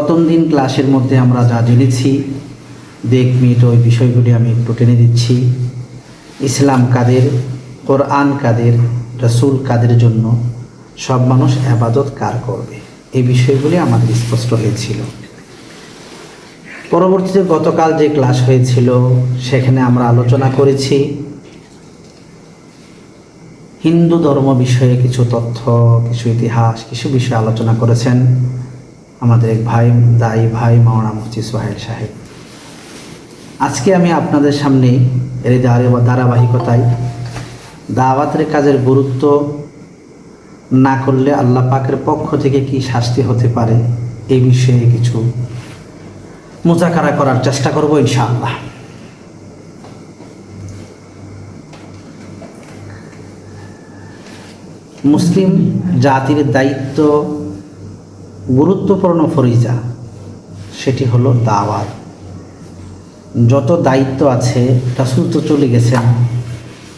প্রথম দিন ক্লাসের মধ্যে আমরা যা জেনেছি 2 মিনিট ওই বিষয়গুলি আমি একটু টেনে দিচ্ছি। ইসলাম কাদের, কোরআন কাদের, রাসূল কাদের জন্য, সব মানুষ ইবাদত কার করবে, এই বিষয়গুলি আমাদের স্পষ্ট হয়েছিল। পরবর্তীতে গতকাল যে ক্লাস হয়েছিল সেখানে আমরা আলোচনা করেছি হিন্দু ধর্ম বিষয়ে কিছু তথ্য, কিছু ইতিহাস, কিছু বিষয় আলোচনা করেছেন আমাদের এক ভাই, দায়ী ভাই মাওলানা মুফতি সোহেল সাহেব। আজকে আমি আপনাদের সামনে এর ধারাবাহিকতায় দাওয়াতের কাজের গুরুত্ব না করলে আল্লাহ পাকের পক্ষ থেকে কি শাস্তি হতে পারে এই বিষয়ে কিছু মুযাকারা করার চেষ্টা করব ইনশাআল্লাহ। মুসলিম জাতির দায়িত্ব, গুরুত্বপূর্ণ ফরিজা, সেটি হলো দাওয়াত। যত দায়িত্ব আছে, রাসূল তো চলে গেছেন,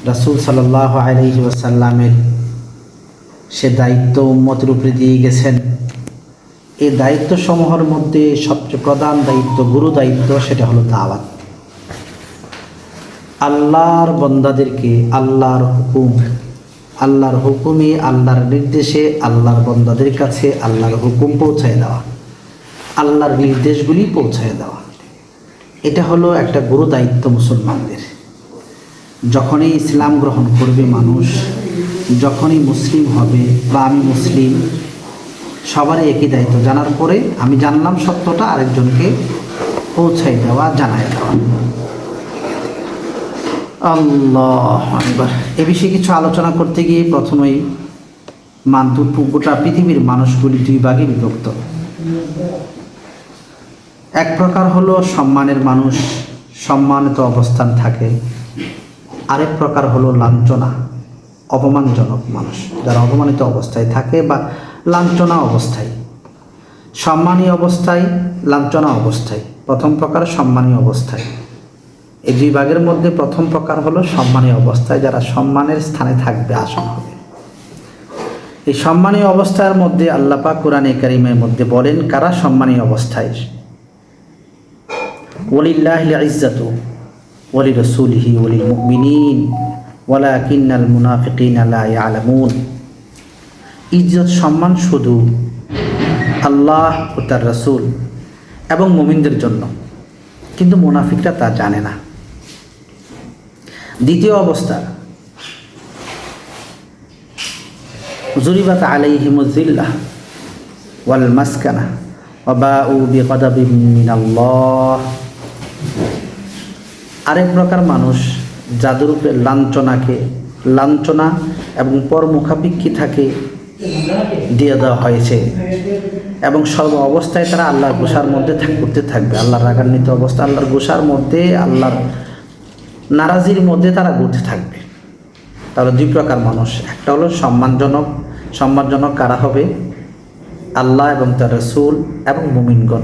রাসূল সাল্লাল্লাহু আলাইহি ওয়াসাল্লামের সে দায়িত্ব উম্মতের উপরে দিয়ে গেছেন। এই দায়িত্বসমূহের মধ্যে সবচেয়ে প্রধান দায়িত্ব, গুরু দায়িত্ব, সেটা হলো দাওয়াত। আল্লাহর বান্দাদেরকে আল্লাহর হুকুমে, আল্লাহর নির্দেশে আল্লাহর বান্দাদের কাছে আল্লাহর হুকুম পৌঁছায় দেওয়া, আল্লাহর নির্দেশগুলি পৌঁছায় দেওয়া, এটা হলো একটা গুরু দায়িত্ব মুসলমানদের। যখনই ইসলাম গ্রহণ করবে মানুষ, যখনই মুসলিম হবে বা আমি মুসলিম, সবারই একই দায়িত্ব। জানার পরে আমি জানলাম সত্যটা আরেকজনকে পৌঁছায় দেওয়া, জানায় দেওয়া। আল্লাহু আকবার। এ বিষয়ে কিছু আলোচনা করতে গিয়ে প্রথমেই গোটা পৃথিবীর মানুষগুলি 2 ভাগে বিভক্ত। এক প্রকার হলো সম্মানের মানুষ, সম্মানিত অবস্থান থাকে। আরেক প্রকার হলো লাঞ্ছনা, অপমানজনক মানুষ, যারা অপমানিত অবস্থায় থাকে বা লাঞ্ছনা অবস্থায়। সম্মানী অবস্থায়, লাঞ্ছনা অবস্থায়। প্রথম প্রকার সম্মানী অবস্থায়। এই 2 ভাগের মধ্যে প্রথম প্রকার হলো সম্মানী অবস্থায়, যারা সম্মানের স্থানে থাকবে, আসন হবে। এই সম্মানী অবস্থার মধ্যে আল্লাহ পাক কোরআনে কারীমের মধ্যে বলেন কারা সম্মানী অবস্থায়। ওয়ালিল্লাহিল ইজ্জাতু ওয়ালিরাসূলিহি ওয়ালিল মুমিনিন ওয়ালাকিন্নাল মুনাফিকিনা লা ইয়ালামুন। ইজ্জত, সম্মান শুধু আল্লাহ ও তার রাসূল এবং মুমিনদের জন্য, কিন্তু মুনাফিকরা তা জানে না। দ্বিতীয় অবস্থা, যুরিবাত আলাইহিমুয যিল্লাহ ওয়াল মাসকানা ওয়া বাউ বিগাদাবিন মিনাল্লাহ। আরেক প্রকার মানুষ যাদের উপরে লাঞ্ছনা এবং পরমুখাপেক্ষিতাকে দিয়ে দেওয়া হয়েছে এবং সর্ব অবস্থায় তারা আল্লাহর গোসার মধ্যে করতে থাকবে, আল্লাহর রাগান্বিত অবস্থা, আল্লাহর গোসার মধ্যে, আল্লাহর নারাজির মধ্যে তারা ঘুরতে থাকবে। তাহলে 2 প্রকার মানুষ। একটা হলো সম্মানজনক কারা হবে? আল্লাহ এবং তার রাসূল এবং মুমিনগণ।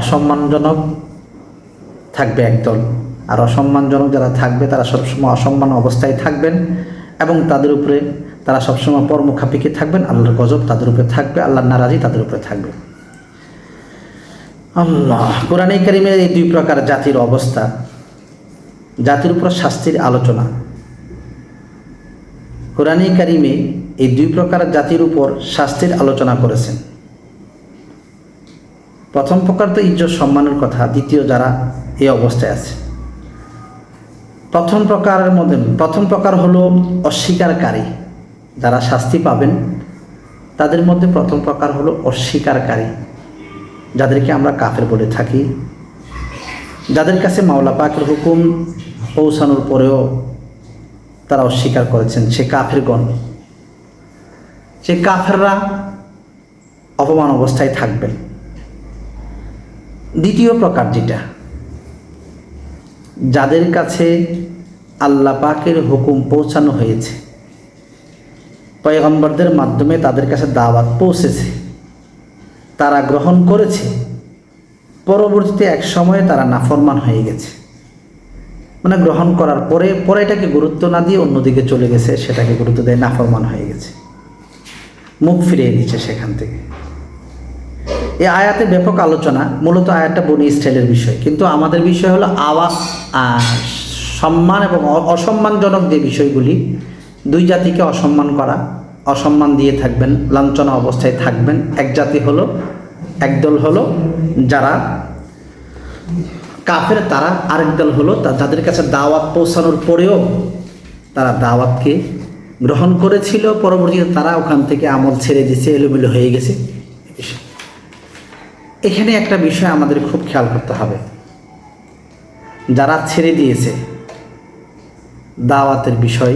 অসম্মানজনক থাকবে একদল, আর অসম্মানজনক যারা থাকবে তারা সবসময় অসম্মান অবস্থায় থাকবেন এবং তাদের উপরে তারা সবসময় পরমুখাপেক্ষী থাকবেন, আল্লাহর গজব তাদের উপরে থাকবে, আল্লাহর নারাজি তাদের উপরে থাকবে। আল্লাহ কোরআনে কারীমের এই 2 প্রকার জাতির অবস্থা, জাতির উপর শাস্তির আলোচনা। কোরআনে কারীমে এই 2 প্রকার জাতির উপর শাস্তির আলোচনা করেছেন। প্রথম প্রকার তো ইজ্জত সম্মানের কথা, দ্বিতীয় যারা এই অবস্থায় আছে। প্রথম প্রকার হলো অস্বীকারী, যারা শাস্তি পাবেন তাদের মধ্যে প্রথম প্রকার হলো অস্বীকারী, যাদেরকে আমরা কাফের বলে থাকি, যাদের কাছে মাওলা পাকের হুকুম পৌঁছানোর পরেও তারা অস্বীকার করেছেন, সে কাফেরগণ। সে কাফেররা অপমান অবস্থায় থাকবেন। দ্বিতীয় প্রকার যেটা, যাদের কাছে আল্লাহ পাকের হুকুম পৌঁছানো হয়েছে, পয়গম্বরদের মাধ্যমে তাদের কাছে দাওয়াত পৌঁছেছে, তারা গ্রহণ করেছে, পরবর্তীতে এক সময়ে তারা নাফরমান হয়ে গেছে, মানে গ্রহণ করার পরে এটাকে গুরুত্ব না দিয়ে অন্যদিকে চলে গেছে, সেটাকে গুরুত্ব দেয়, নাফরমান হয়ে গেছে, মুখ ফিরিয়ে নিচ্ছে সেখান থেকে। এই আয়াতে ব্যাপক আলোচনা, মূলত আয়াতটা বনি ইসরাইলের বিষয়, কিন্তু আমাদের বিষয় হলো সম্মান এবং অসম্মানজনক যে বিষয়গুলি, দুই জাতিকে অসম্মান করা, অসম্মান দিয়ে থাকবেন, লাঞ্ছনা অবস্থায় থাকবেন। একদল হলো যারা কাফের, তারা আরেক দল হলো যাদের কাছে দাওয়াত পৌঁছানোর পরেও তারা দাওয়াতকে গ্রহণ করেছিল, পরবর্তীতে তারা ওখান থেকে আমল ছেড়ে দিয়েছে, এলোমেলো হয়ে গেছে। এখানে একটা বিষয় আমাদের খুব খেয়াল করতে হবে, যারা ছেড়ে দিয়েছে দাওয়াতের বিষয়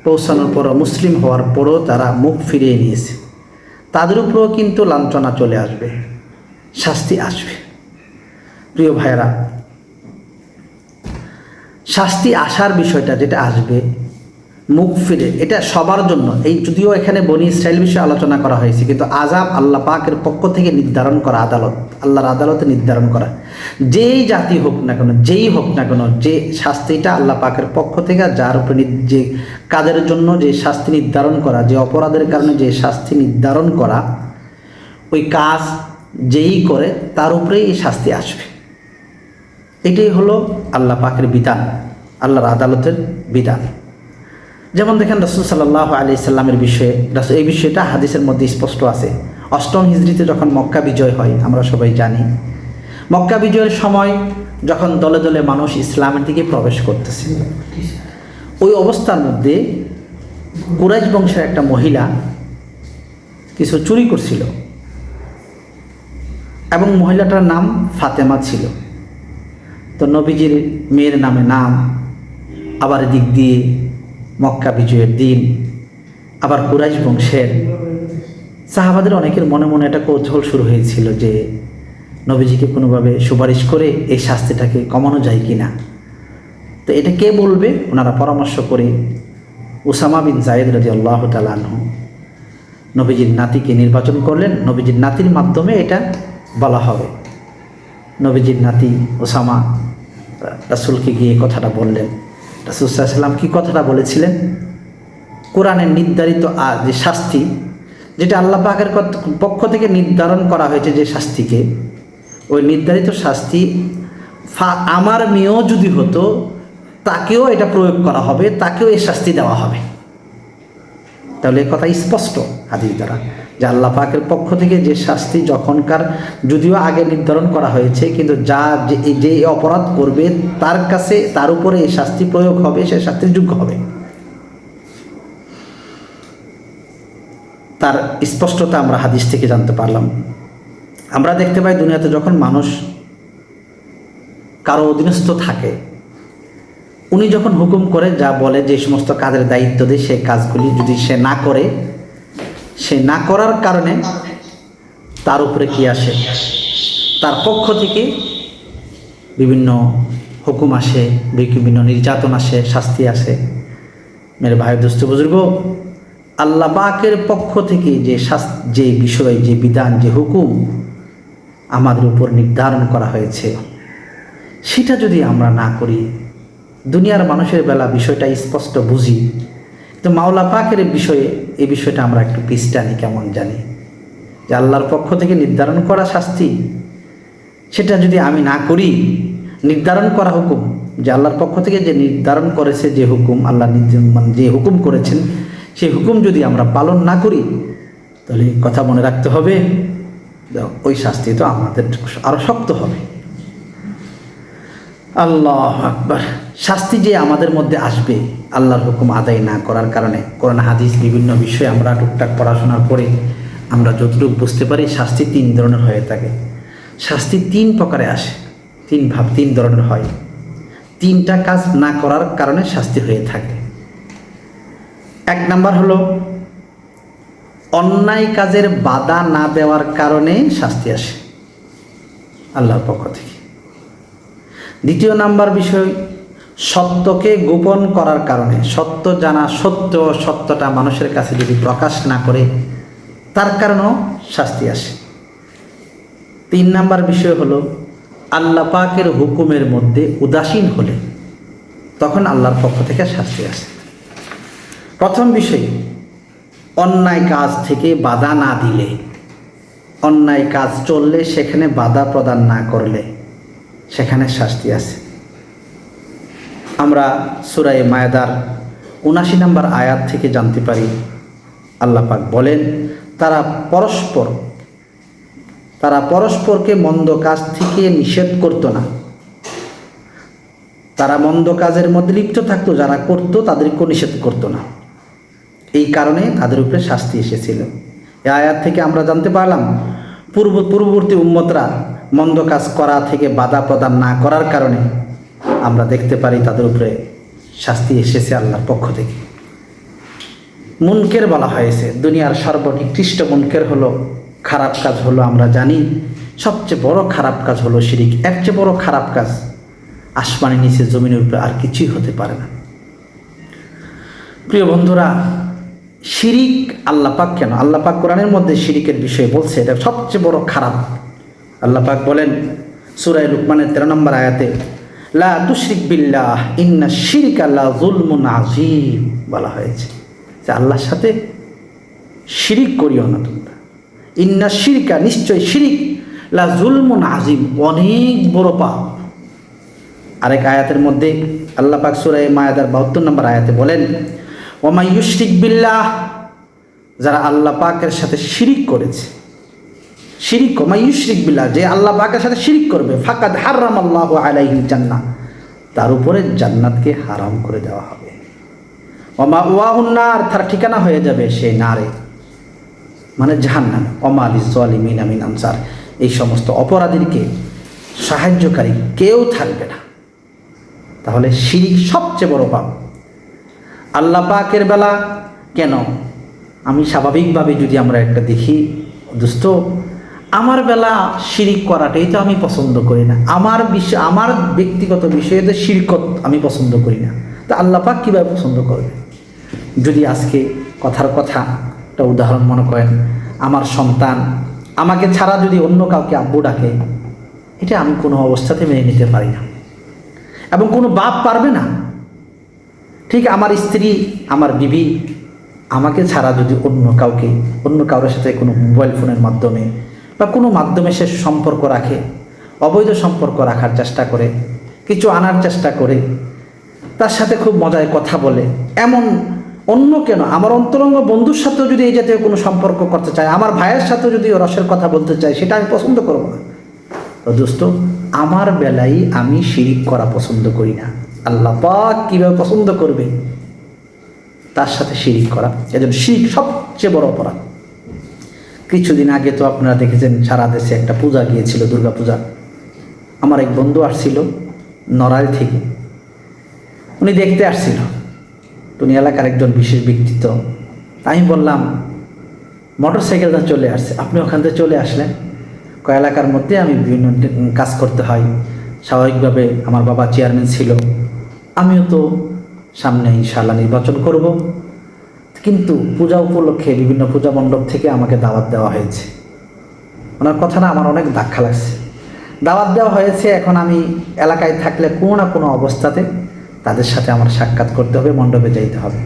পৌঁছানোর পরও, মুসলিম হওয়ার পরও তারা মুখ ফিরিয়ে নিয়েছে, তাদের উপরেও কিন্তু লাঞ্ছনা চলে আসবে, শাস্তি আসবে। প্রিয় ভাইয়েরা, শাস্তি আসার বিষয়টা যেটা আসবে মুখ ফিরে, এটা সবার জন্য। এই যদিও এখানে বনি ইসরাইল বিষয়ে আলোচনা করা হয়েছে, কিন্তু আযাব আল্লাহ পাকের পক্ষ থেকে নির্ধারণ করা, আদালত, আল্লাহর আদালতে নির্ধারণ করা, যেই জাতি হোক না কেন, যেই হোক না কেন, যে শাস্তিটা আল্লাহ পাকের পক্ষ থেকে যার উপরে যে কাজের জন্য যে শাস্তি নির্ধারণ করা, যে অপরাধের কারণে যে শাস্তি নির্ধারণ করা, ওই কাজ যেই করে তার উপরেই এই শাস্তি আসবে। এটাই হলো আল্লাহ পাকের বিধান, আল্লাহর আদালতের বিধান। যেমন দেখেন রাসূল সাল্লাল্লাহু আলাইহি সাল্লামের বিষয়ে, এই বিষয়টা হাদিসের মধ্যে স্পষ্ট আছে। 8ম হিজরিতে যখন মক্কা বিজয় হয়, আমরা সবাই জানি, মক্কা বিজয়ের সময় যখন দলে দলে মানুষ ইসলামের দিকে প্রবেশ করতেছে, ওই অবস্থার মধ্যে কুরাইশ বংশের একটা মহিলা কিছু চুরি করছিল, এবং মহিলাটার নাম ফাতেমা ছিল। তো নবীজির মেয়ের নামে নাম, আবার এদিক দিয়ে মক্কা বিজয়ের দিন, আবার কুরাইশ বংশের সাহাবাদের অনেকের মনে মনে একটা কৌতূহল শুরু হয়েছিল যে নবীজিকে কোনোভাবে সুপারিশ করে এই শাস্তিটাকে কমানো যায় কি না। তো এটা কে বলবে, ওনারা পরামর্শ করে উসামা বিন যায়েদ রাদিয়াল্লাহু তাআলা আনহু নবীজির নাতিকে নির্বাচন করলেন। নবীজির নাতির মাধ্যমে এটা বলা হবে। নবীজির নাতি ওসামা রাসূলকে গিয়ে কথাটা বললেন। রাসূল সাল্লাল্লাহু আলাইহি ওয়াসাল্লাম কী কথাটা বলেছিলেন? কোরআনের নির্ধারিত যে শাস্তি, যেটা আল্লাহ পাকের পক্ষ থেকে নির্ধারণ করা হয়েছে যে শাস্তিকে, ওই নির্ধারিত শাস্তি আমার মেয়েও যদি হতো তাকেও এটা প্রয়োগ করা হবে, তাকেও এই শাস্তি দেওয়া হবে। তাহলে এই কথা স্পষ্ট হাদিস দ্বারা যে আল্লাহ পাকের পক্ষ থেকে যে শাস্তি যখনকার, যদিও আগে নির্ধারণ করা হয়েছে, কিন্তু যে অপরাধ করবে তার কাছে, তার উপরে এই শাস্তি প্রয়োগ হবে, সে শাস্তির যোগ্য হবে। তার স্পষ্টতা আমরা হাদিস থেকে জানতে পারলাম। আমরা দেখতে পাই দুনিয়াতে যখন মানুষ কারো অধীনস্থ থাকে, উনি যখন হুকুম করে, যা বলে, যে সমস্ত কাজের দায়িত্ব দেয়, সেই কাজগুলি যদি সে না করে, সে না করার কারণে তার উপরে কি আসে, তার পক্ষ থেকে বিভিন্ন হুকুম আসে, বিভিন্ন নির্যাতন আসে, শাস্তি আসে। মেরে ভাই, দোস্ত, বুজুর্গ, আল্লাহ পাকের পক্ষ থেকে যে বিষয়, যে বিধান, যে হুকুম আমাদের উপর নির্ধারণ করা হয়েছে, সেটা যদি আমরা না করি, দুনিয়ার মানুষের বেলা বিষয়টা স্পষ্ট বুঝি, তো মাওলা পাকের বিষয়ে এই বিষয়টা আমরা একটু পিছটানি কেমন জানি, যে আল্লাহর পক্ষ থেকে নির্ধারণ করা শাস্তি, সেটা যদি আমি না করি, নির্ধারণ করা হুকুম, যে আল্লাহর পক্ষ থেকে যে নির্ধারণ করেছে, যে হুকুম আল্লাহ যে হুকুম করেছেন, সেই হুকুম যদি আমরা পালন না করি, তাহলে কথা মনে রাখতে হবে, ওই শাস্তি তো আমাদের আরও শক্ত হবে। আল্লাহু আকবার। শাস্তি যে আমাদের মধ্যে আসবে আল্লাহর হুকুম আদায় না করার কারণে, কোরআন হাদিস বিভিন্ন বিষয়ে আমরা টুকটাক পড়াশোনার পরে আমরা যতটুকু বুঝতে পারি, শাস্তি 3 ধরনের হয়ে থাকে। শাস্তি 3 প্রকারে আসে, 3 ধরনের হয়। 3টা কাজ না করার কারণে শাস্তি হয়ে থাকে। 1 নাম্বার হলো অন্যায় কাজের বাধা না দেওয়ার কারণে শাস্তি আসে আল্লাহর পক্ষ থেকে। 2 নাম্বার বিষয়, সত্যকে গোপন করার কারণে, সত্য জানা সত্ত্বেও সত্যটা মানুষের কাছে যদি প্রকাশ না করে, তার কারণেও শাস্তি আসে। 3 নাম্বার বিষয় হলো আল্লাহ পাকের হুকুমের মধ্যে উদাসীন হলে, তখন আল্লাহর পক্ষ থেকে শাস্তি আসে। প্রথম বিষয়, অন্যায় কাজ থেকে বাধা না দিলে, অন্যায় কাজ চললে সেখানে বাধা প্রদান না করলে সেখানে শাস্তি আছে। আমরা সূরা মায়েদার ৭৯ নম্বর আয়াত থেকে জানতে পারি, আল্লাহ পাক বলেন, তারা পরস্পরকে মন্দ কাজ থেকে নিষেধ করতো না। তারা মন্দ কাজের মধ্যে লিপ্ত থাকতো, যারা করতো তাদেরকেও নিষেধ করতো না। এই কারণে তাদের উপরে শাস্তি এসেছিল। এই আয়াত থেকে আমরা জানতে পারলাম পূর্ববর্তী উম্মতরা মন্দ কাজ করা থেকে বাধা প্রদান না করার কারণে আমরা দেখতে পারি তাদের উপরে শাস্তি এসেছে আল্লাহর পক্ষ থেকে। মুনকের বলা হয়েছে, দুনিয়ার সর্বনিকৃষ্ট মুনকের হলো, খারাপ কাজ হলো, আমরা জানি সবচেয়ে বড় খারাপ কাজ হলো শিরিক। এর চেয়ে বড় খারাপ কাজ আসমানের নিচে জমিনের উপরে আর কিছুই হতে পারে না। প্রিয় বন্ধুরা, শিরিক আল্লাহ পাক কেন, আল্লাহ পাক কোরআনের মধ্যে শিরিকের বিষয়ে বলছে এটা সবচেয়ে বড় খারাপ। আল্লাহ পাক বলেন সূরা লুকমানের 13 নম্বর আয়াতে, লা তুশরিক বিল্লাহ ইন্না শিরকা লা যুলমুন আযীম বলা হয়েছে যে আল্লাহর সাথে শিরিক করিও না তোমরা। ইন্না শিরকা, নিশ্চয় শিরিক, লা যুলমুন আযীম, অনেক বড় পাপ। আরেক আয়াতের মধ্যে আল্লাহ পাক সূরা মায়েদার 72 নম্বর আয়াতে বলেন, ওমা ইউশরিক বিল্লাহ, যারা আল্লাহ পাকের সাথে শিরিক করেছে, শিরিক ওমা ইউশরিক বিল্লাহ, যে আল্লাহ পাকের সাথে শিরিক করবে, ফাকাদ হারামাল্লাহু আলাইহিল জান্নাহ, তার উপরে জান্নাতকে হারাম করে দেওয়া হবে। ওমা ওয়াহুন নার, তার ঠিকানা হয়ে যাবে সেই নারে, মানে জাহান্নাম। ওমা লিয-যালিমিনা মিন আনসার, এই সমস্ত অপরাধীকে সাহায্যকারী কেউ থাকবে না। তাহলে শিরিক সবচেয়ে বড় পাপ। আল্লাহ পাকের বেলা কেন, আমি স্বাভাবিকভাবে যদি আমরা একটা দেখি, দোস্ত আমার বেলা শিরিক করাটাই তো আমি পছন্দ করি না, আমার ব্যক্তিগত বিষয়ে তো শিরকত আমি পছন্দ করি না, তা আল্লাহ পাক কীভাবে পছন্দ করবে? যদি আজকে কথার কথা একটা উদাহরণ মনে করেন, আমার সন্তান আমাকে ছাড়া যদি অন্য কাউকে আব্বু ডাকে, এটা আমি কোনো অবস্থাতে মেনে নিতে পারি না, এবং কোনো বাপ পারবে না। ঠিক আমার স্ত্রী, আমার বিবি আমাকে ছাড়া যদি অন্য কারোর সাথে কোনো মোবাইল ফোনের মাধ্যমে বা কোনো মাধ্যমে সে সম্পর্ক রাখে, অবৈধ সম্পর্ক রাখার চেষ্টা করে, কিছু আনার চেষ্টা করে, তার সাথে খুব মজায় কথা বলে, এমন অন্য কেন আমার অন্তরঙ্গ বন্ধুর সাথেও যদি এই জাতীয় কোনো সম্পর্ক করতে চায়, আমার ভাইয়ের সাথেও যদি রসের কথা বলতে চায়, সেটা আমি পছন্দ করব না। তো দোস্ত, আমার বেলায় আমি শিরিক করা পছন্দ করি না, আল্লাহ পাক কীভাবে পছন্দ করবে তার সাথে শিরিক করা? এজন্য শিরিক সবচেয়ে বড় অপরাধ। কিছুদিন আগে তো আপনারা দেখেছেন সারা দেশে একটা পূজা গিয়েছিল, দুর্গা পূজা। আমার এক বন্ধু আসছিল নড়াইল থেকে, উনি দেখতে আসছিল, উনি এলাকার একজন বিশেষ ব্যক্তিত্ব। আমি বললাম মোটর সাইকেলটা চলে আসছে, আপনি ওখান থেকে চলে আসলেন? এলাকার মধ্যে আমি বিভিন্ন কাজ করতে হয়, স্বাভাবিকভাবে আমার বাবা চেয়ারম্যান ছিল, আমিও তো সামনে ইনশাআল্লাহ নির্বাচন করব, কিন্তু পূজা উপলক্ষে বিভিন্ন পূজা মণ্ডপ থেকে আমাকে দাওয়াত দেওয়া হয়েছে। ওনার কথাটা আমার অনেক ধাক্কা লাগছে। দাওয়াত দেওয়া হয়েছে, এখন আমি এলাকায় থাকলে কোনো না কোনো অবস্থাতে তাদের সাথে আমার সাক্ষাৎ করতে হবে, মণ্ডপে যাইতে হবে।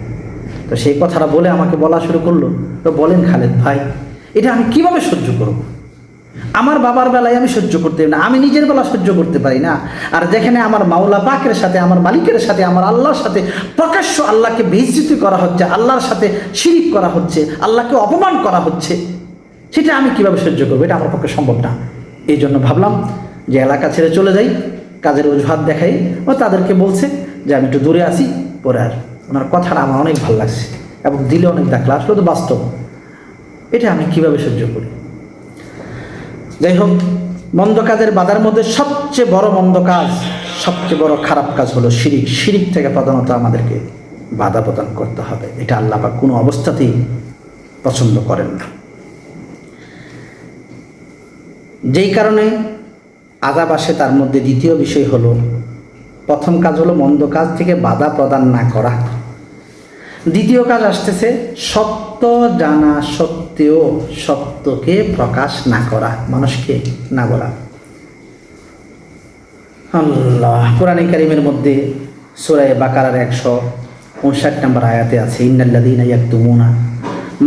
তো সেই কথাটা বলে আমাকে বলা শুরু করলো, তো বলেন খালেদ ভাই, এটা আমি কিভাবে সহ্য করব? আমার বাবার বেলায় আমি সহ্য করতে পারি না, আমি নিজের বেলা সহ্য করতে পারি না, আর যেখানে আমার মাওলা পাকের সাথে, আমার মালিকের সাথে, আমার আল্লাহর সাথে প্রকাশ্য আল্লাহকে বেইজ্জতি করা হচ্ছে, আল্লাহর সাথে শিরিক করা হচ্ছে, আল্লাহকে অপমান করা হচ্ছে, সেটা আমি কিভাবে সহ্য করবো? এটা আমার পক্ষে সম্ভব না। এই জন্য ভাবলাম যে এলাকা ছেড়ে চলে যাই, কাজের অজুহাত দেখাই, ও তাদেরকে বলছে যে আমি একটু দূরে আসি, পরে আর। ওনার কথাটা আমার অনেক ভালো লাগছে এবং দিলে অনেক দাখলা আসলে তো বাস্তব, এটা আমি কিভাবে সহ্য করি? যাই হোক, মন্দ কাজের বাধার মধ্যে সবচেয়ে বড় মন্দ কাজ, সবচেয়ে বড় খারাপ কাজ হলো শিরিক। শিরিক থেকে প্রধানত আমাদেরকে বাধা প্রদান করতে হবে, এটা আল্লাহ পাক কোনো অবস্থাতেই পছন্দ করেন না। যেই কারণে আযাব আসে, তার মধ্যে দ্বিতীয় বিষয় হলো, প্রথম কাজ হলো মন্দ কাজ থেকে বাধা প্রদান না করা, দ্বিতীয় কাজ আসতেছে সত্য জানা সত্ত্বেও সত্যকে প্রকাশ না করা, মানুষকে না বলা। আল্লাহ কোরআনে কারীমের মধ্যে সূরা বাকারার 159 নম্বর আয়াতে আছে, ইন্নাল্লাযীনা ইয়াকতুমুনা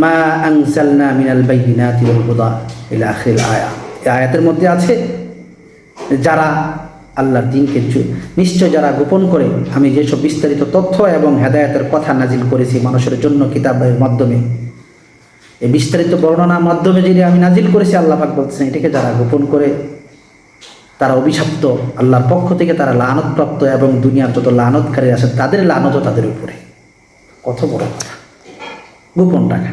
মা আনজালনা মিনাল বাইয়িনাতি ওয়াল হুদা ইলা আখিরিল আয়া। এই আয়াতের মধ্যে আছে যারা আল্লাহর দ্বীনকে নিশ্চয় যারা গোপন করে আমি যেসব বিস্তারিত তথ্য এবং হেদায়েতের কথা নাজিল করেছি মানুষের জন্য কিতাবের মাধ্যমে, এই বিস্তারিত বর্ণনার মাধ্যমে যদি আমি নাজিল করেছি, আল্লাহ পাক বলছেন এটাকে যারা গোপন করে তারা অভিশপ্ত, আল্লাহর পক্ষ থেকে তারা লানতপ্রাপ্ত, এবং দুনিয়ার যত লানতকারী আছে তাদের লানতও তাদের উপরে। কত বড় কথা, গোপন রাখা।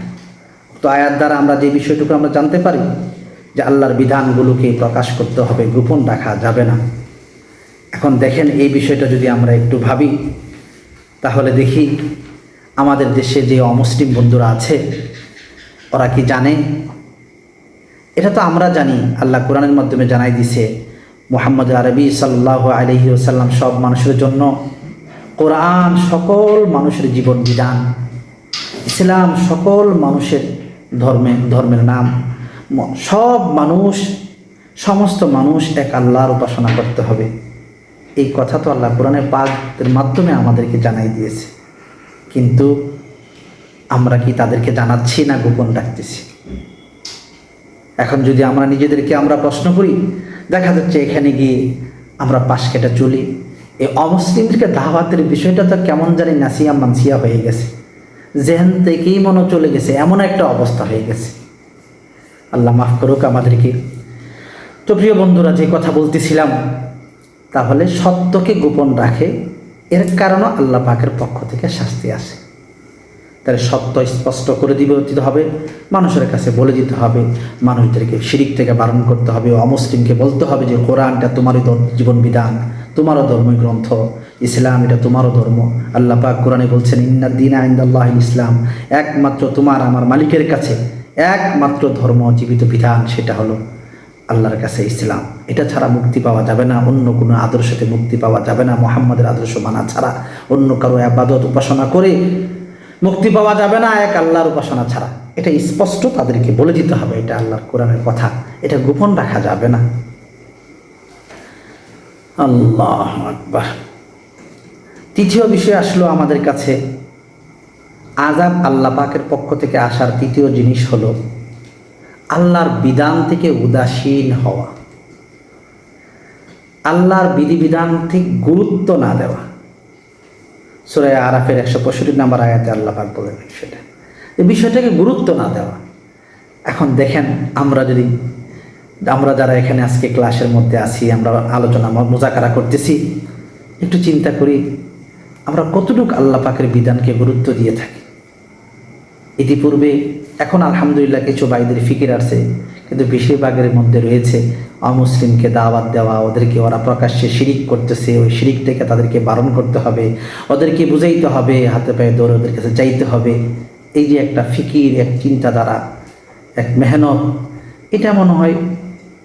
তো আয়াত দ্বারা আমরা যে বিষয়টুকু আমরা জানতে পারি যে আল্লাহর বিধানগুলোকে প্রকাশ করতে হবে, গোপন রাখা যাবে না। এখন দেখেন এই বিষয়টা যদি আমরা একটু ভাবি, তাহলে দেখি আমাদের দেশে যে অমুসলিম বন্ধুরা আছে ওরা কি জানে? এটা তো আমরা জানি, আল্লাহ কোরআনের মাধ্যমে জানাই দিছে মুহাম্মদ আরবি সাল্লাল্লাহু আলাইহি ওয়াসাল্লাম সব মানুষের জন্য, কোরআন সকল মানুষের জীবন বিধান, ইসলাম সকল মানুষের ধর্মের নাম। সব মানুষ, সমস্ত মানুষ এক আল্লাহর উপাসনা করতে হবে, এই কথা তো আল্লাহ কোরআনের পাকের মাধ্যমে আমাদেরকে জানাই দিয়েছে। কিন্তু আমরা কি তাদেরকে জানাচ্ছি না গোপন রাখতেছি? এখন যদি আমরা নিজেদেরকে আমরা প্রশ্ন করি, দেখা যাচ্ছে এখানে গিয়ে আমরা পাশ কেটে চলি। এই অমুসলিমদেরকে দাওয়াতের বিষয়টা তো কেমন জানি নাসিয়া মানসিয়া হয়ে গেছে, জেহেন থেকেই মনে চলে গেছে, এমন একটা অবস্থা হয়ে গেছে। আল্লাহ মাফ করুক আমাদেরকে। তো প্রিয় বন্ধুরা, যে কথা বলতেছিলাম, তাহলে সত্যকে গোপন রাখে, এর কারণও আল্লাহ পাকের পক্ষ থেকে শাস্তি আসে। তাহলে সত্য স্পষ্ট করে দিতে হবে, মানুষের কাছে বলে দিতে হবে, মানুষদেরকে শিরিক থেকে বারণ করতে হবে, অমুসলিমকে বলতে হবে যে কোরআনটা তোমারই জীবন বিধান, তোমারও ধর্মীয় গ্রন্থ, ইসলাম এটা তোমারও ধর্ম। আল্লাহ পাক কোরআনে বলছেন ইন্নাদ দীনা ইনদাল্লাহিল ইসলাম, একমাত্র তোমার আমার মালিকের কাছে একমাত্র ধর্ম জীবিত বিধান, সেটা হলো আল্লাহর কাছে ইসলাম। এটা ছাড়া মুক্তি পাওয়া যাবে না, অন্য কোনো আদর্শতে মুক্তি পাওয়া যাবে না, মুহাম্মাদের আদর্শ মানা ছাড়া, অন্য কারো ইবাদত উপাসনা করে মুক্তি পাওয়া যাবে না, এক আল্লাহর উপাসনা ছাড়া। এটা স্পষ্ট তাদেরকে বলে দিতে হবে, এটা আল্লাহর কোরআনের কথা, এটা গোপন রাখা যাবে না। আল্লাহু আকবার। তৃতীয় বিষয় আসলো আমাদের কাছে, আযাব আল্লাহ পাকের পক্ষ থেকে আসার তৃতীয় জিনিস হলো আল্লাহর বিধান থেকে উদাসীন হওয়া, আল্লাহর বিধিবিধান থেকে গুরুত্ব না দেওয়া। সূরা আরাফের 165 নম্বর আয়াতে আল্লাহ পাক বলেন সেটা, এই বিষয়টাকে গুরুত্ব না দেওয়া। এখন দেখেন আমরা যারা এখানে আজকে ক্লাসের মধ্যে আছি, আমরা আলোচনা মুযাকারা করতেছি, একটু চিন্তা করি আমরা কতটুকু আল্লাহ পাকের বিধানকে গুরুত্ব দিয়ে থাকি। ইতিপূর্বে এখন আলহামদুলিল্লাহ কিছু ভাইদের ফিকির আসছে, কিন্তু বেশিরভাগের মধ্যে রয়েছে অমুসলিমকে দাওয়াত দেওয়া, ওদেরকে ওরা প্রকাশ্যে শিরিক করতেছে, ওই শিরিক থেকে তাদেরকে বারণ করতে হবে, ওদেরকে বুঝাইতে হবে, হাতে পায়ে দৌড়ে ওদের কাছে চাইতে হবে। এই যে একটা ফিকির, এক চিন্তাধারা, এক মেহনত, এটা মনে হয়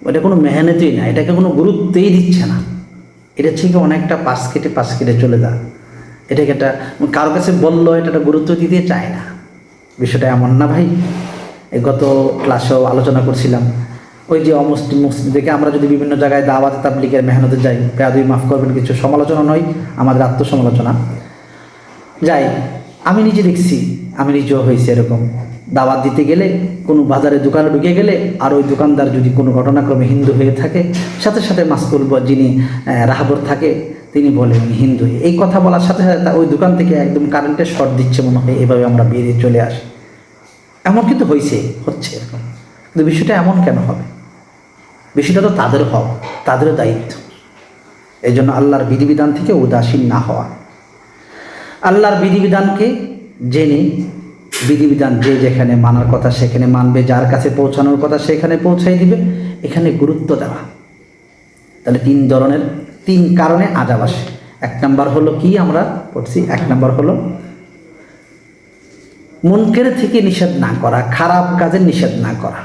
এটা কোনো মেহনতই না, এটাকে কোনো গুরুত্বই দিচ্ছে না। এটা থেকে অনেকটা পাশ কেটে চলে যায়। এটাকে একটা কারো কাছে বললো এটা গুরুত্ব দিতে চায় না। বিষয়টা এমন না ভাই, গত ক্লাসেও আলোচনা করছিলাম, ওই যে মুসলিমদেরকে আমরা যদি বিভিন্ন জায়গায় দাওয়াত তাবলীগের মেহনতে যাই, বেয়াদবি মাফ করবেন, কিছু সমালোচনা নয়, আমাদের আত্মসমালোচনা যাই। আমি নিজে দেখছি, আমি নিজেও হয়েছে এরকম, দাওয়াত দিতে গেলে কোনো বাজারে দোকানে ঢুকে গেলে আর ওই দোকানদার যদি কোনো ঘটনাক্রমে হিন্দু হয়ে থাকে, সাথে সাথে মাসকুল যিনি রাহবর থাকে তিনি বলে উনি হিন্দু। এই কথা বলার সাথে সাথে ওই দোকান থেকে একদম কারেন্টের শর্ট দিচ্ছে মনে হয়, এভাবে আমরা বেরিয়ে চলে আসি। এমন কিন্তু হচ্ছে এরকম। কিন্তু বিষয়টা এমন কেন হবে? বিষয়টা তো তাদের হওয়া, তাদেরও দায়িত্ব। এই জন্য আল্লাহর বিধিবিধান থেকে উদাসীন না হওয়া, আল্লাহর বিধিবিধানকে জেনে বিধিবিধান যে যেখানে মানার কথা সেখানে মানবে, যার কাছে পৌঁছানোর কথা সেখানে পৌঁছাই দিবে, এখানে গুরুত্ব দেওয়া। তাহলে তিন কারণে আযাব আসে। 1 নম্বর হলো কি আমরা পড়ছি, 1 নম্বর হলো মুনকার থেকে নিষেধ না করা, খারাপ কাজের নিষেধ না করা।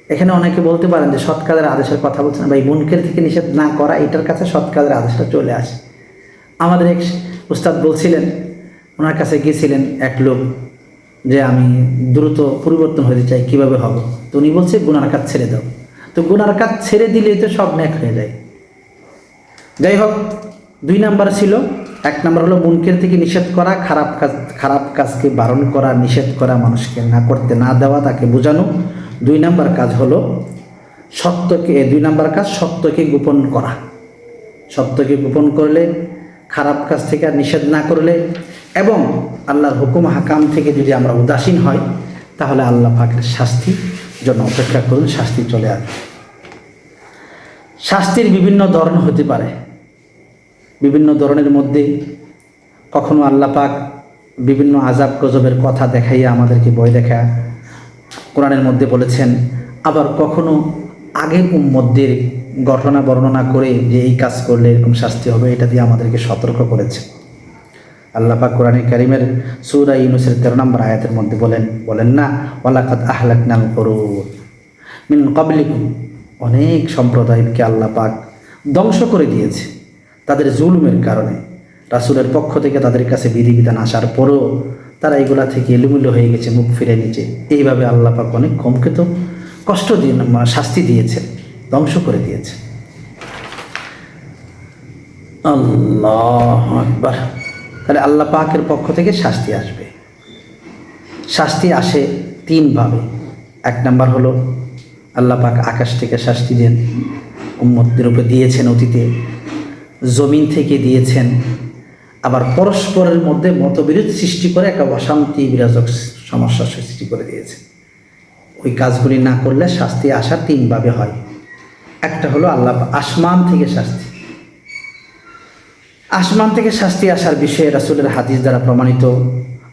এখানে অনেকে বলতে পারেন যে সৎ কাজের আদেশের কথা বলছেন, ভাই মুনকার থেকে নিষেধ না করা, এটার কাছে সৎ কাজের আদেশটা চলে আসে। আমাদের এক উস্তাদ বলছিলেন, ওনার কাছে গিয়েছিলেন এক লোক, যে আমি দ্রুত পরিবর্তন হতে চাই, কিভাবে হবে? তো উনি বলছে গুনার কাজ ছেড়ে দাও। তো গুনার কাজ ছেড়ে দিলেই তো সব নেক হয়ে যায়। যাই হোক, 2 নাম্বার ছিল এক নম্বর হলো মুনকের থেকে নিষেধ করা, খারাপ কাজকে বারণ করা, নিষেধ করা, মানুষকে না করতে না দেওয়া, তাকে বোঝানো। 2 নম্বর কাজ হলো সত্যকে গোপন করা। সত্যকে গোপন করলে, খারাপ কাজ থেকে আর নিষেধ না করলে, এবং আল্লাহর হুকুম হাকাম থেকে যদি আমরা উদাসীন হই, তাহলে আল্লাহ পাকের শাস্তির জন্য অপেক্ষা করুন, শাস্তি চলে আসবে। শাস্তির বিভিন্ন ধরন হতে পারে। বিভিন্ন ধরনের মধ্যে কখনো আল্লাহ পাক বিভিন্ন আযাব গজবের কথা দেখাইয়া আমাদেরকে ভয় দেখায় কোরআনের মধ্যে বলেছেন, আবার কখনো আগের উম্মতদের ঘটনা বর্ণনা করে যে এই কাজ করলে এরকম শাস্তি হবে, এটা দিয়ে আমাদেরকে সতর্ক করেছে। আল্লাহ পাক কোরআনে কারিমের সূরা ইউনূসের 13 নম্বর আয়াতের মধ্যে বলেন না, ওয়ালাকাদ আহলাকনাল কুরুন মিন ক্বাবলিকুম, অনেক সম্প্রদায়কে আল্লাহ পাক ধ্বংস করে দিয়েছে তাদের জুলুমের কারণে। রাসূলের পক্ষ থেকে তাদের কাছে বিধিবিধান আসার পরও তারা এগুলা থেকে এলোমেলো হয়ে গেছে, মুখ ফিরে নিচে। এইভাবে আল্লাহ পাক অনেক কমকে তো কষ্ট দিয়ে শাস্তি দিয়েছেন, ধ্বংস করে দিয়েছে। আল্লাহু আকবার। তাহলে আল্লাহ পাকের পক্ষ থেকে শাস্তি আসবে। শাস্তি আসে 3 ভাবে। 1 নম্বর হলো আল্লাহ পাক আকাশ থেকে শাস্তি দেন, উম্মতদের উপর দিয়েছেন অতীতে, জমিন থেকে দিয়েছেন, আবার পরস্পরের মধ্যে মতবিরোধ সৃষ্টি করে একটা অশান্তি বিরাজক সমস্যা সৃষ্টি করে দিয়েছে। ওই কাজগুলি না করলে শাস্তি আসা 3 ভাবে হয়। একটা হলো আল্লাহ আসমান থেকে শাস্তি। আসমান থেকে শাস্তি আসার বিষয়ে রাসূলের হাদিস দ্বারা প্রমাণিত।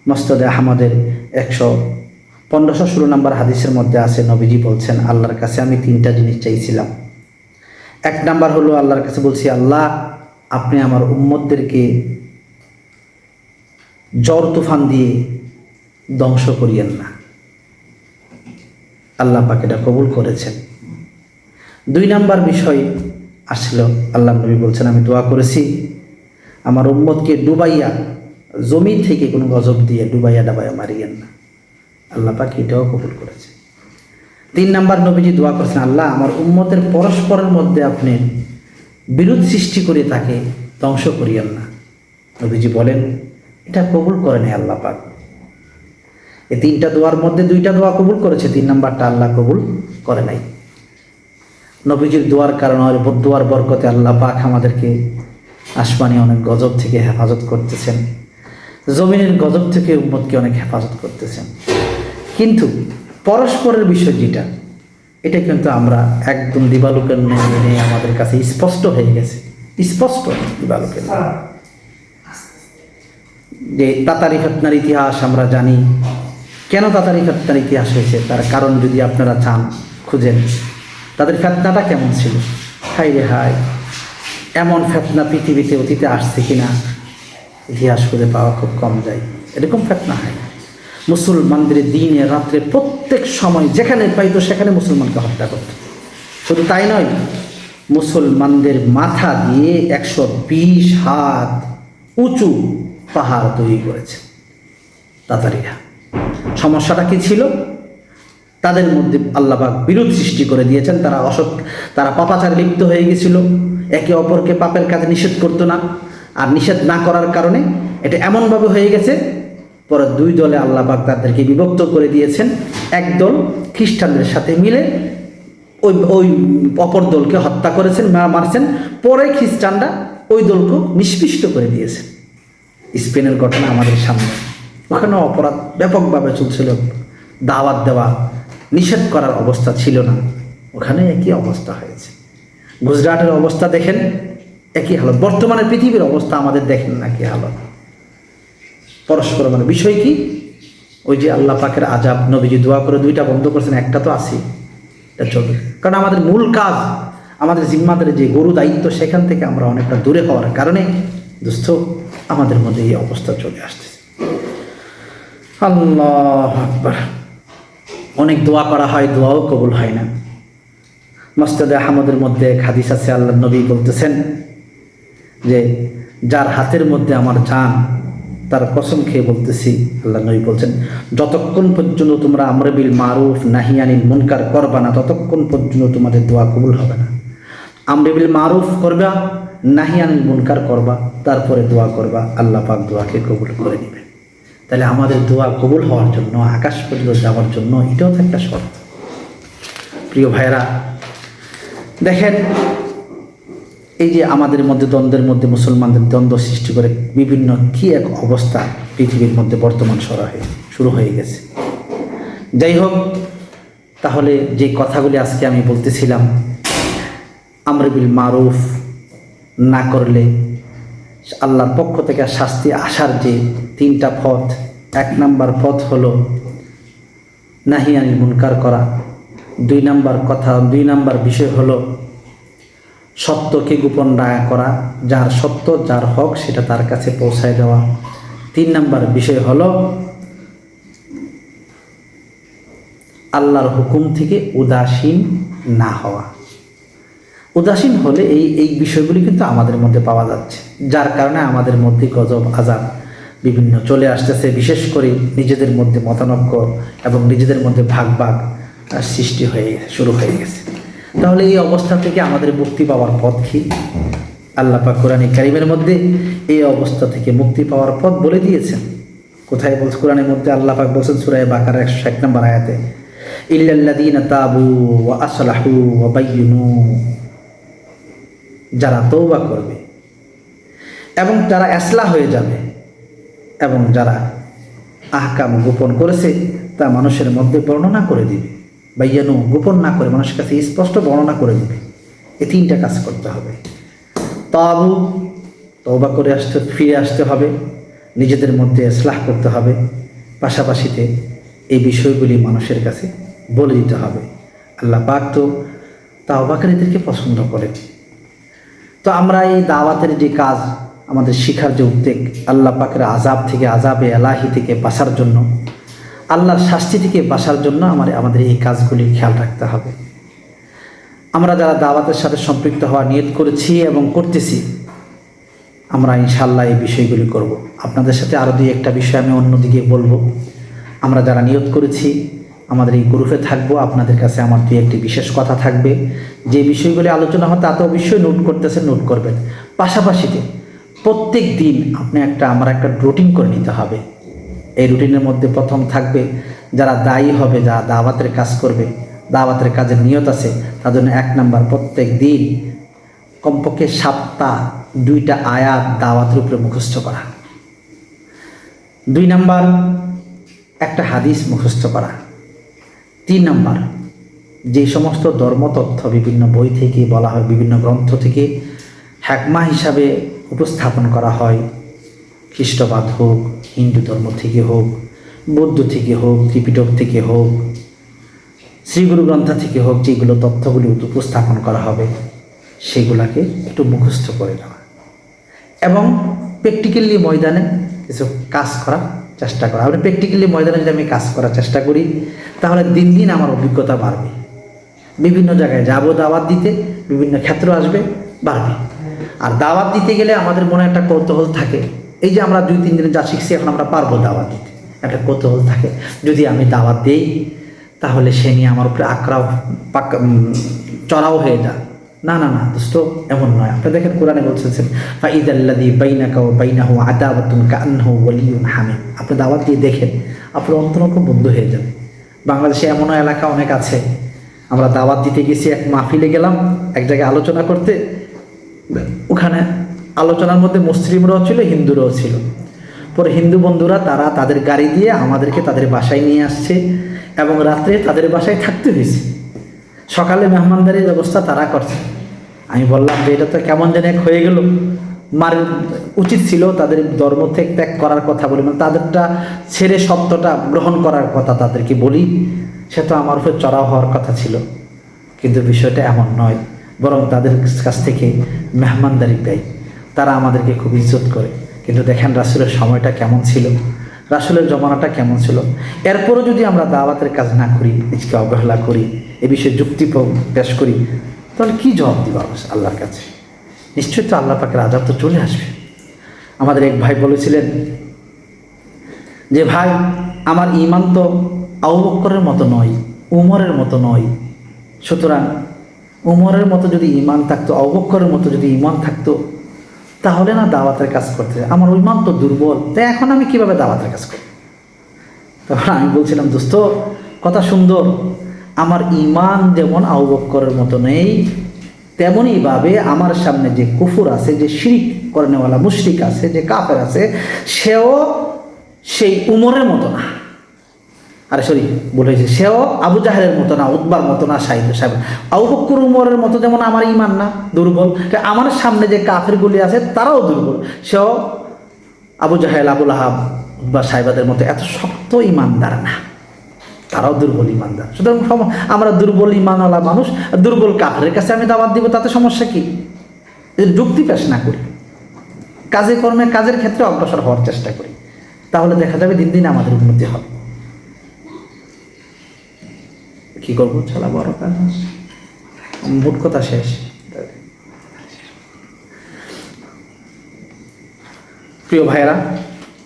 মুসনাদে আহমদের 1516 নম্বর হাদিসের মধ্যে আছে, নবীজি বলছেন, আল্লাহর কাছে আমি 3টা জিনিস চাইছিলাম। 1 নাম্বার হলো আল্লাহর কাছে বলছি, আল্লাহ আপনি আমার উম্মতদেরকে ঝড় তুফান দিয়ে ধ্বংস করিয়েন না। আল্লাহ পাক এটা কবুল করেছেন। 2 নাম্বার বিষয় আসলো, আল্লাহ নবী বলছেন, আমি দোয়া করেছি আমার উম্মতকে ডুবাইয়া, জমি থেকে কোনো গজব দিয়ে ডুবাইয়া মারিয়েন না। আল্লাহ পাক এটাও কবুল করেছে। 3 নাম্বার নবীজি দোয়া করেছেন, আল্লাহ আমার উম্মতের পরস্পরের মধ্যে আপনি বিরোধ সৃষ্টি করে তাকে ধ্বংস করিয়েন না। নবীজি বলেন এটা কবুল করেন আল্লাহ পাক। এই 3টা দোয়ার মধ্যে 2টা দোয়া কবুল করেছে, 3 নাম্বারটা আল্লাহ কবুল করে নাই। নবীজির দোয়ার কারণে, দোয়ার বরকতে আল্লাহ পাক আমাদেরকে আসমানে অনেক গজব থেকে হেফাজত করতেছেন, জমিনের গজব থেকে উম্মতকে অনেক হেফাজত করতেছেন। কিন্তু পরস্পরের বিষয় যেটা, এটা কিন্তু আমরা একদম দিবালোকের নিয়ে আমাদের কাছে স্পষ্ট হয়ে গেছে, স্পষ্ট দিবালোকের। যে তাতারি ফিতনার ইতিহাস আমরা জানি। কেন তাতারি ফিতনার ইতিহাস হয়েছে তার কারণ যদি আপনারা চান খুঁজেন, তাদের ফিতনাটা কেমন ছিল। হাই রে হাই, এমন ফিতনা পৃথিবীতে অতীতে আসছে কিনা ইতিহাস খুঁজে পাওয়া খুব কম যায়। এরকম ফিতনা হয় মুসলমানদের দিনে রাত্রে প্রত্যেক সময় যেখানে পাইতো সেখানে মুসলমানকে হত্যা করত। শুধু তাই নয়, মুসলমানদের মাথা দিয়ে 120 হাত উঁচু পাহাড় তৈরি করেছে তাতারিরা। সমস্যাটা কি ছিল? তাদের মধ্যে আল্লাহ পাক বিরোধ সৃষ্টি করে দিয়েছেন। তারা পাপাচারে লিপ্ত হয়ে গেছিল, একে অপরকে পাপের কাজে নিষেধ করতো না। আর নিষেধ না করার কারণে এটা এমনভাবে হয়ে গেছে, পরে 2 দলে আল্লাহ পাক তাদেরকে বিভক্ত করে দিয়েছেন। এক দল খ্রিস্টানদের সাথে মিলে ওই অপর দলকে হত্যা করেছেন, মারছেন। পরে খ্রিস্টানরা ওই দলকে নিষ্পিষ্ট করে দিয়েছে। স্পেনের ঘটনা আমাদের সামনে, ওখানে অপরাধ ব্যাপকভাবে চলছিল, দাওয়াত দেওয়া নিষেধ করার অবস্থা ছিল না, ওখানে একই অবস্থা হয়েছে। গুজরাটের অবস্থা দেখেন, একই হালত। বর্তমানে পৃথিবীর অবস্থা আমাদের দেখেন না কি হালত। পরস্পর মানে বিষয় কি, ওই যে আল্লাহ পাকের আযাব, নবীজি দোয়া করে 2টা বন্ধ করেছেন, একটা তো আছে, এটা চলবে। কারণ আমাদের মূল কাজ, আমাদের জিম্মাদের যে গরু দায়িত্ব, সেখান থেকে আমরা অনেকটা দূরে হওয়ার কারণে দোস্ত আমাদের মধ্যে এই অবস্থা চলে আসতেছে। আল্লাহু আকবার। অনেক দোয়া করা হয়, দোয়াও কবুল হয় না। মুসনাদে আহমদের মধ্যে এক হাদিস আছে, আল্লাহর নবী বলতেছেন যে যার হাতের মধ্যে আমার জান, তার কসম খেয়ে বলতেছি, আল্লাহর নবী বলছেন, যতক্ষণ পর্যন্ত তোমরা আমরে বিল মারুফ নাহি আনিল মুনকার করবা না, ততক্ষণ পর্যন্ত তোমাদের দোয়া কবুল হবে না। আমরে বিল মারুফ করবা, নাহি আনিল মুনকার করবা, তারপরে দোয়া করবা, আল্লাহ পাক দোয়াকে কবুল করে নেবেন। তাহলে আমাদের দোয়া কবুল হওয়ার জন্য, আকাশ পর্যন্ত যাওয়ার জন্য এটাও তো একটা শর্ত। প্রিয় ভাইরা, দেখেন এই যে আমাদের মধ্যে দ্বন্দ্বের মধ্যে মুসলমানদের দ্বন্দ্ব সৃষ্টি করে বিভিন্ন কি এক অবস্থা পৃথিবীর মধ্যে বর্তমান শুরু হয়ে গেছে। যাই হোক, তাহলে যে কথাগুলি আজকে আমি বলতেছিলাম, আমর বিল মারুফ না করলে আল্লাহর পক্ষ থেকে শাস্তি আসার যে 3টা পথ, 1 নাম্বার পথ হলো নাহি আনিল মুনকার করা, 2 নাম্বার বিষয় হলো সত্যকে গোপন না করা, যার সত্য যার হক সেটা তার কাছে পৌঁছায় দেওয়া, 3 নাম্বার বিষয় হলো আল্লাহর হুকুম থেকে উদাসীন না হওয়া। উদাসীন হলে এই বিষয়গুলি কিন্তু আমাদের মধ্যে পাওয়া যাচ্ছে, যার কারণে আমাদের মধ্যে গজব আযাব বিভিন্ন চলে আসতেছে। বিশেষ করে নিজেদের মধ্যে মতানৈক্য এবং নিজেদের মধ্যে ভাগ সৃষ্টি শুরু হয়ে গেছে। তাহলে এই অবস্থা থেকে আমাদের মুক্তি পাওয়ার পথ কি? আল্লাহ পাক কোরআনে কারীমের মধ্যে এই অবস্থা থেকে মুক্তি পাওয়ার পথ বলে দিয়েছেন। কোথায় বলছে? কোরআনের মধ্যে আল্লাহ পাক বলছেন সূরা বাকারা 101 নম্বর আয়াতে, ইল্লাল্লাযীনা তাবু ওয়া আসলাহু ওয়া বায়্যানু, যারা তওবা করবে এবং যারা ইসলাহ হয়ে যাবে এবং যারা আহকাম গোপন করেছে তা মানুষের মধ্যে বর্ণনা করে দিবে। বায়্যানু, গোপন না করে মানুষের কাছে স্পষ্ট বর্ণনা করে দিবে। এই 3টা কাজ করতে হবে। তাবু, তওবা করে ফিরে আসতে হবে, নিজেদের মধ্যে ইসলাহ করতে হবে, পাশাপাশিতে এই বিষয়গুলি মানুষের কাছে বলে দিতে হবে। আল্লাহ পাক তো তাওবাকারীদেরকে পছন্দ করেন। তো আমরা এই দাওয়াতের যে কাজ, আমাদের শিখার যে উদ্যোগ, আল্লাহ পাকের আযাব থেকে, আযাবে এলাহি থেকে বাঁচার জন্য, আল্লাহর শাস্তি থেকে বাঁচার জন্য আমাদের এই কাজগুলি খেয়াল রাখতে হবে। আমরা যারা দাওয়াতের সাথে সম্পৃক্ত হওয়ার নিয়ত করেছি এবং করতেছি, আমরা ইনশাআল্লাহ এই বিষয়গুলি করব। আপনাদের সাথে আরও 2-1টা বিষয় আমি অন্যদিকে বলবো। আমরা যারা নিয়ত করেছি আমাদের এই গ্রুপে থাকবো, আপনাদের কাছে আমার 2-1টি বিশেষ কথা থাকবে। যে বিষয়গুলি আলোচনা হয় তা তো অবশ্যই নোট করতেছেন, নোট করবেন। পাশাপাশিতে প্রত্যেক দিন আমরা একটা রুটিন করে নিতে হবে। এই রুটিনের মধ্যে প্রথম থাকবে যারা দায়ী হবে, যারা দাওয়াতের কাজ করবে, দাওয়াতের কাজের নিয়ত আছে, তার জন্য 1 নাম্বার প্রত্যেক দিন কমপক্ষে 7টা 2টা আয়াত দাওয়াতের উপরে মুখস্থ করা। 2 নাম্বার একটা হাদিস মুখস্থ করা। 3 নাম্বার যে সমস্ত ধর্মতথ্য বিভিন্ন বই থেকে বলা হয়, বিভিন্ন গ্রন্থ থেকে হিকমা হিসাবে উপস্থাপন করা হয়, খ্রিস্টবাদ হোক, হিন্দু ধর্ম থেকে হোক, বৌদ্ধ থেকে হোক, ত্রিপিটক থেকে হোক, শ্রীগুরু গ্রন্থ থেকে হোক, যেগুলো তথ্যগুলি উপস্থাপন করা হবে সেগুলাকে একটু মুখস্থ করে নেওয়া এবং প্র্যাকটিক্যালি ময়দানে কিছু কাজ করার চেষ্টা করা। আমি প্র্যাকটিক্যালি ময়দানে যদি আমি কাজ করার চেষ্টা করি তাহলে দিন দিন আমার অভিজ্ঞতা বাড়বে। বিভিন্ন জায়গায় যাব দাওয়াত দিতে, বিভিন্ন ক্ষেত্র আসবে, বাড়বে। আর দাওয়াত দিতে গেলে আমাদের মনে একটা কৌতূহল থাকে, এই যে আমরা 2-3 দিনে যা শিখছি এখন আমরা পারবো দাওয়াত দিতে, একটা কৌতূহল থাকে। যদি আমি দাওয়াত দেই তাহলে সে নিয়ে আমার উপরে চড়াও হয়ে যায়। না না না দোস্ত, এমন নয়। আপনি দেখেন কোরআনে বলছেন ফাইদাল্লাযী বাইনাকা ওয়া বাইনাহু আদাওয়াতুন কাআন্নাহু ওয়ালিয়্যুন হামীম। আপনি দাওয়াত দিয়ে দেখেন, আপনার অন্তরঙ্গ বন্ধু হয়ে যাবে। বাংলাদেশে এমনও এলাকা অনেক আছে, আমরা দাওয়াত দিতে গেছি, এক মাহফিলে গেলাম, এক জায়গায় আলোচনা করতে, ওখানে আলোচনার মধ্যে মুসলিমরাও ছিল, হিন্দুরাও ছিল। পরে হিন্দু বন্ধুরা তারা তাদের গাড়ি দিয়ে আমাদেরকে তাদের বাসায় নিয়ে আসছে এবং রাত্রে তাদের বাসায় থাকতে হয়েছে। সকালে মেহমানদারির ব্যবস্থা তারা করছে। আমি বললাম যে এটা তো কেমন যেন এক হয়ে গেল, উচিত ছিল তাদের ধর্ম থেকে ত্যাগ করার কথা বলি, মানে তাদেরটা ছেড়ে সত্যটা গ্রহণ করার কথা তাদেরকে বলি। সে তো আমার উপর চড়াও হওয়ার কথা ছিল, কিন্তু বিষয়টা এমন নয়, বরং তাদের কাছ থেকে মেহমানদারি পাই, তারা আমাদেরকে খুব ইজ্জত করে। কিন্তু দেখেন রাসূলের সময়টা কেমন ছিল, রাসূলের জমানাটা কেমন ছিল। এরপরও যদি আমরা দাওয়াতের কাজ না করি, নিজকে অবহেলা করি, এ বিষয়ে যুক্তি পেশ করি, তাহলে কী জবাব দিব আল্লাহর কাছে? নিশ্চয়ই তো আল্লাহ পাকের আযাব তো চলে আসবে। আমাদের এক ভাই বলেছিলেন যে ভাই, আমার ঈমান তো আবু বকরের মতো নয়, উমরের মতো নয়, সুতরাং উমরের মতো যদি ঈমান থাকতো, আবু বকরের মতো যদি ঈমান থাকতো, তাহলে না দাওয়াতের কাজ করতে। আমার ঈমান তো দুর্বল, তাই এখন আমি কিভাবে দাওয়াতের কাজ করি? তখন আমি বলছিলাম, দোস্ত কথা সুন্দর, আমার ঈমান যেমন আবু বকরের মতো নেই, তেমনইভাবে আমার সামনে যে কুফর আছে, যে শিরিক করেনেওয়ালা মুশরিক আছে, যে কাফের আছে, সেও সেই উমরের মতো না। আরে সরি, বলেছে, সেও আবু জাহেলের মতো না, উতবার মতো না, সাহেব আবু বকর উমরের মতো যেমন আমার ঈমান না, দুর্বল, আমার সামনে যে কাফেরগুলি আছে তারাও দুর্বল। সেও আবু জাহেল, আবুল আহাব, উতবা সাহেবাদের মতো এত শক্ত ঈমানদার না, তারাও দুর্বল ঈমানদার। সুতরাং আমরা দুর্বল ঈমানওয়ালা মানুষ, দুর্বল কাফেরের কাছে আমি দাওয়াত দিব, তাতে সমস্যা কি? যুক্তি পেশ না করি, কাজে কর্মে কাজের ক্ষেত্রে অগ্রসর হওয়ার চেষ্টা করি, তাহলে দেখা যাবে দিন দিন আমাদের উন্নতি হবে। কি করবো, ছাড়া বড় কাজ, মোট কথা শেষ। প্রিয় ভাইয়েরা,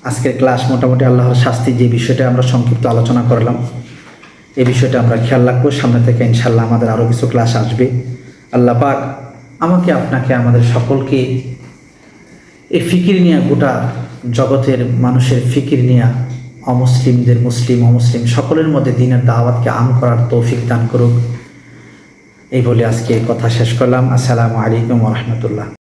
আজকের ক্লাস মোটামুটি আল্লাহর শাস্তি যে বিষয়টা আমরা সংক্ষিপ্ত আলোচনা করলাম, এই বিষয়টা আমরা খেয়াল রাখবো। সামনে থেকে ইনশাল্লাহ আমাদের আরও কিছু ক্লাস আসবে। আল্লাহ পাক আমাকে, আপনাকে, আমাদের সকলকে এই ফিকির নিয়ে, গোটা জগতের মানুষের ফিকির নিয়ে, অমুসলিমদের মুসলিম, অমুসলিম সকলের মধ্যে দ্বীনের দাওয়াতকে আম করার তৌফিক দান করুক। এই বলে আজকে কথা শেষ করলাম। আসসালামু আলাইকুম ওয়া রাহমাতুল্লাহ।